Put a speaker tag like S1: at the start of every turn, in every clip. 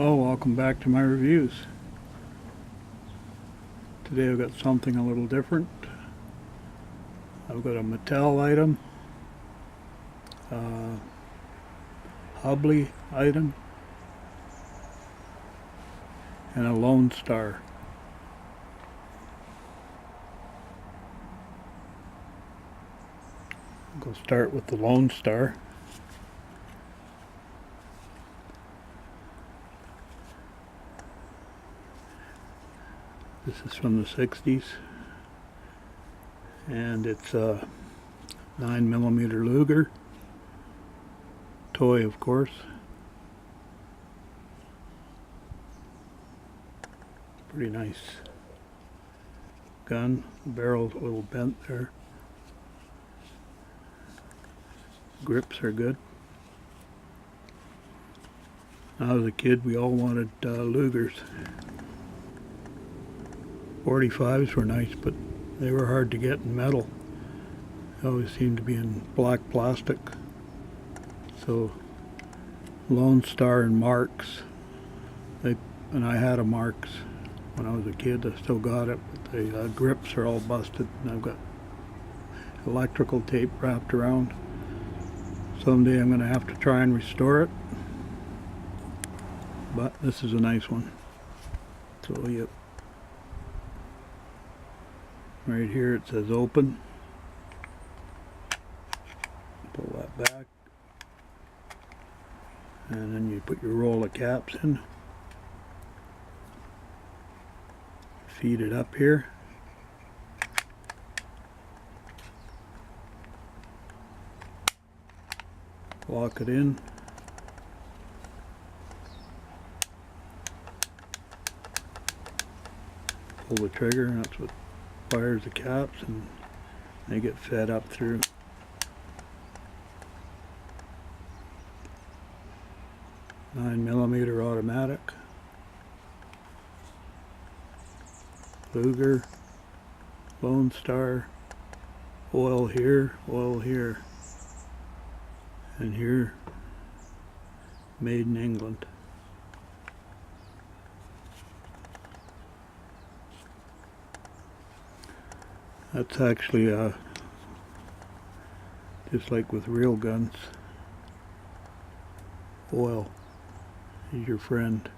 S1: Well, welcome back to my reviews. Today I've got something a little different. I've got a Mattel item, a Hubley item, and a Lone Star. I'll start with the Lone Star. This is from the 60s, and it's a 9mm Luger, toy of course. Pretty nice gun. The barrel's a little bent there. Grips are good. When I was a kid, we all wanted Lugers. 45s were nice, but they were hard to get in metal. They always seemed to be in black plastic. So Lone Star and Marks, and I had a Marks when I was a kid. I still got it, but the grips are all busted, and I've got electrical tape wrapped around. Someday I'm going to have to try and restore it, but this is a nice one. So yep. Right here it says open. Pull that back. And then you put your roll of caps in. Feed it up here. Lock it in. Pull the trigger, and that's what fires the caps, and they get fed up through. "9mm automatic. Luger, Lone Star, oil here, and here, made in England. That's actually just like with real guns, oil is your friend.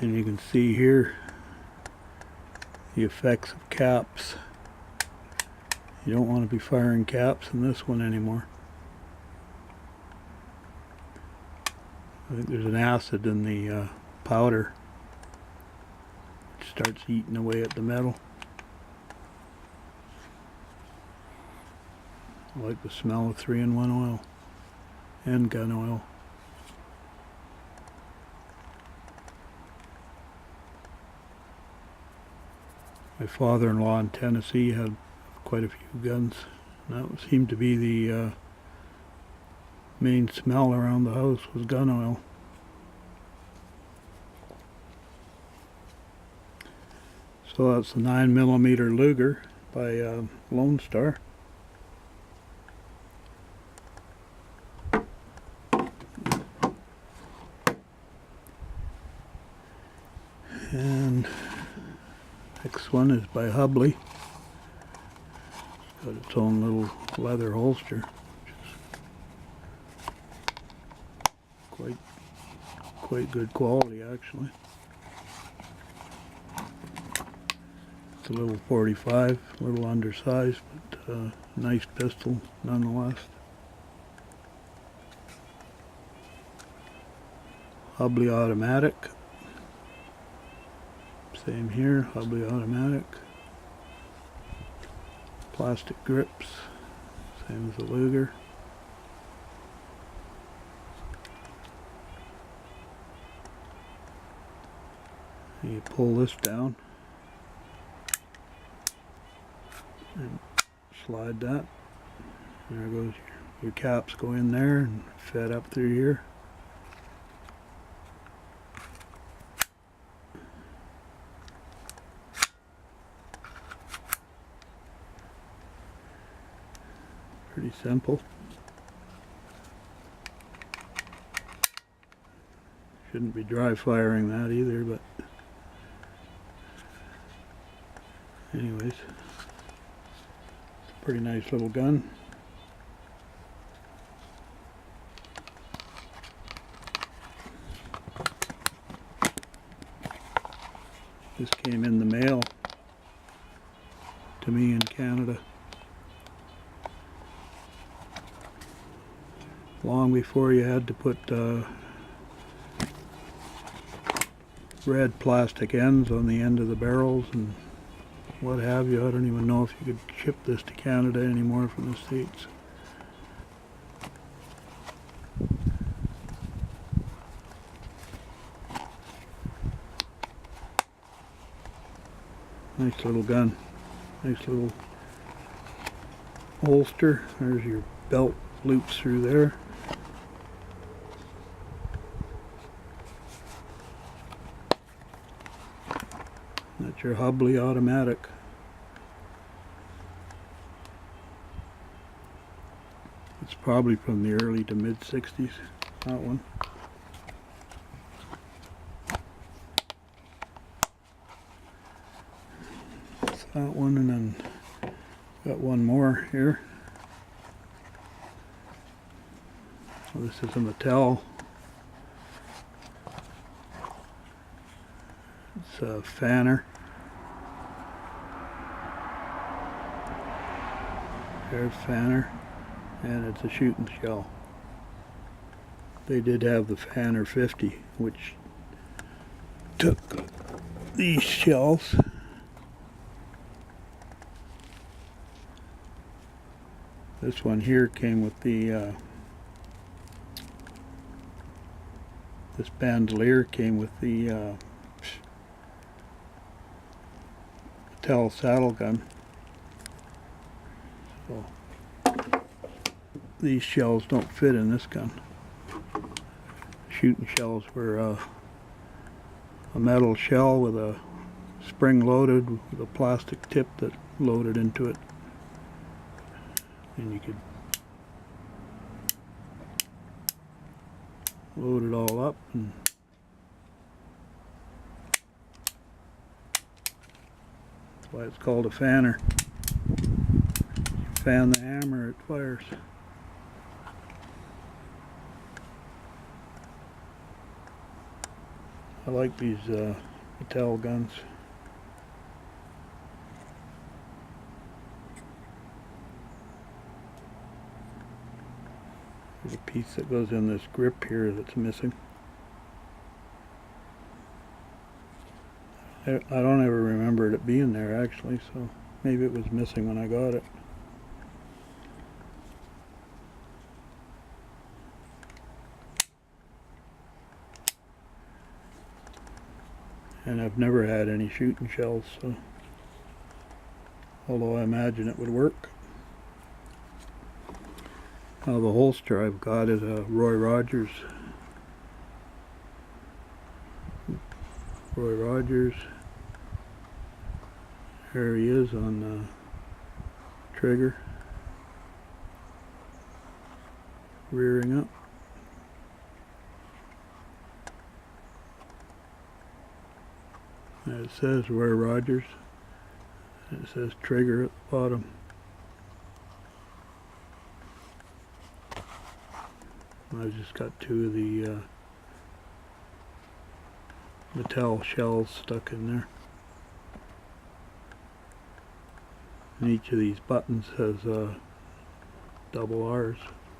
S1: And you can see here the effects of caps. You don't want to be firing caps in this one anymore. I think there's an acid in the powder, which starts eating away at the metal. I like the smell of 3-in-1 oil and gun oil. My father-in-law in Tennessee had quite a few guns, and that seemed to be the main smell around the house was gun oil. So that's the 9mm Luger by Lone Star. And next one is by Hubley. It's got its own little leather holster, which is quite good quality actually. It's a little 45, a little undersized, but nice pistol nonetheless. Hubley automatic. Same here, Hubley automatic. Plastic grips, same as the Luger. And you pull this down and slide that. There goes your caps go in there and fed up through here. Pretty simple. Shouldn't be dry firing that either, but anyways, pretty nice little gun. This came in the mail to me in Canada long before you had to put red plastic ends on the end of the barrels and what have you. I don't even know if you could ship this to Canada anymore from the States. Nice little gun. Nice little holster. There's your belt loops through there. That's your Hubley automatic. It's probably from the early to mid 60s, that one. That's that one, and then got one more here. So this is a Mattel. It's a fanner. There's fanner, and it's a shooting shell. They did have the Fanner 50, which took these shells. This one here came with the this bandolier came with the Mattel saddle gun. So these shells don't fit in this gun. Shooting shells were a metal shell with a spring loaded with a plastic tip that loaded into it, and you could load it all up, and that's why it's called a fanner. You fan the hammer, it fires. I like these Mattel guns. There's a piece that goes in this grip here that's missing. I don't ever remember it being there actually, so maybe it was missing when I got it. And I've never had any shooting shells, so although I imagine it would work. Now the holster I've got is a Roy Rogers. Roy Rogers. There he is on the trigger. Rearing up. And it says Roy Rogers. And it says trigger at the bottom. I've just got two of the Mattel shells stuck in there. And each of these buttons has double R's,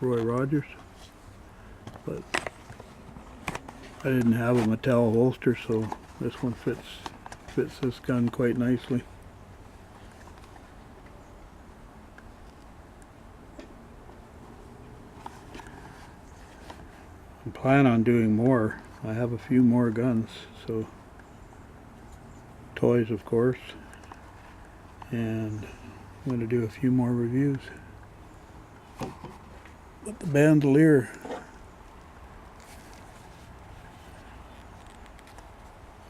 S1: Roy Rogers. But I didn't have a Mattel holster, so this one fits this gun quite nicely. I plan on doing more. I have a few more guns, so toys of course, and I'm going to do a few more reviews. But the bandolier,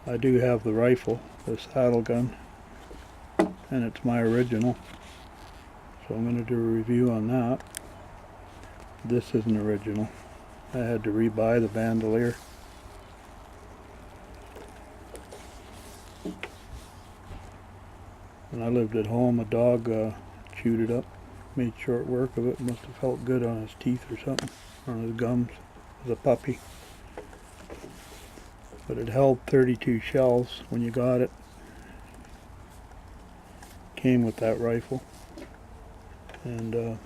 S1: I do have the rifle, the saddle gun, and it's my original, So I'm going to do a review on that. This isn't original. I had to rebuy the bandolier. When I lived at home, a dog chewed it up, made short work of it. Must have felt good on his teeth or something, on his gums, as a puppy. But it held 32 shells when you got it. Came with that rifle. And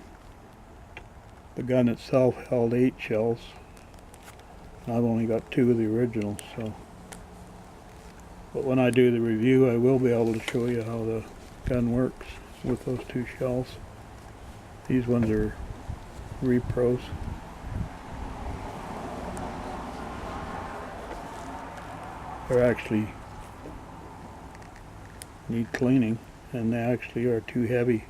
S1: the gun itself held 8 shells. I've only got 2 of the originals, so. But when I do the review, I will be able to show you how the gun works with those 2 shells. These ones are repros. They're actually need cleaning, and they actually are too heavy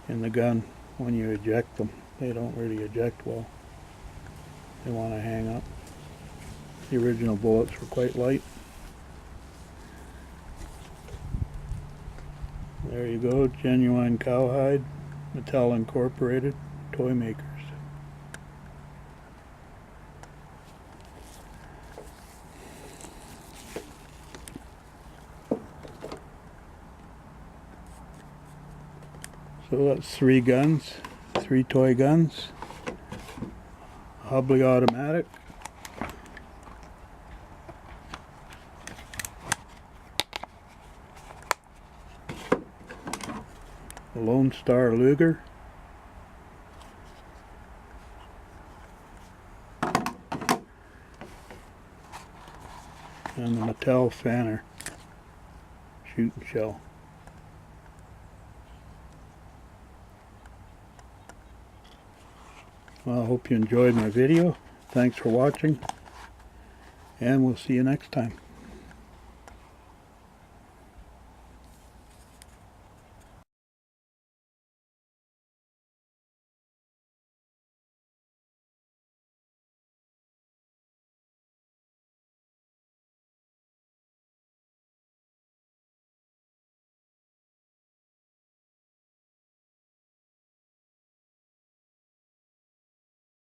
S1: in the gun when you eject them. They don't really eject well. They want to hang up. The original bullets were quite light. There you go, genuine cowhide, Mattel Incorporated, toy makers. So that's 3 guns, 3 toy guns, Hubley automatic, a Lone Star Luger, and the Mattel Fanner shooting shell. Well, I hope you enjoyed my video. Thanks for watching, and we'll see you next time.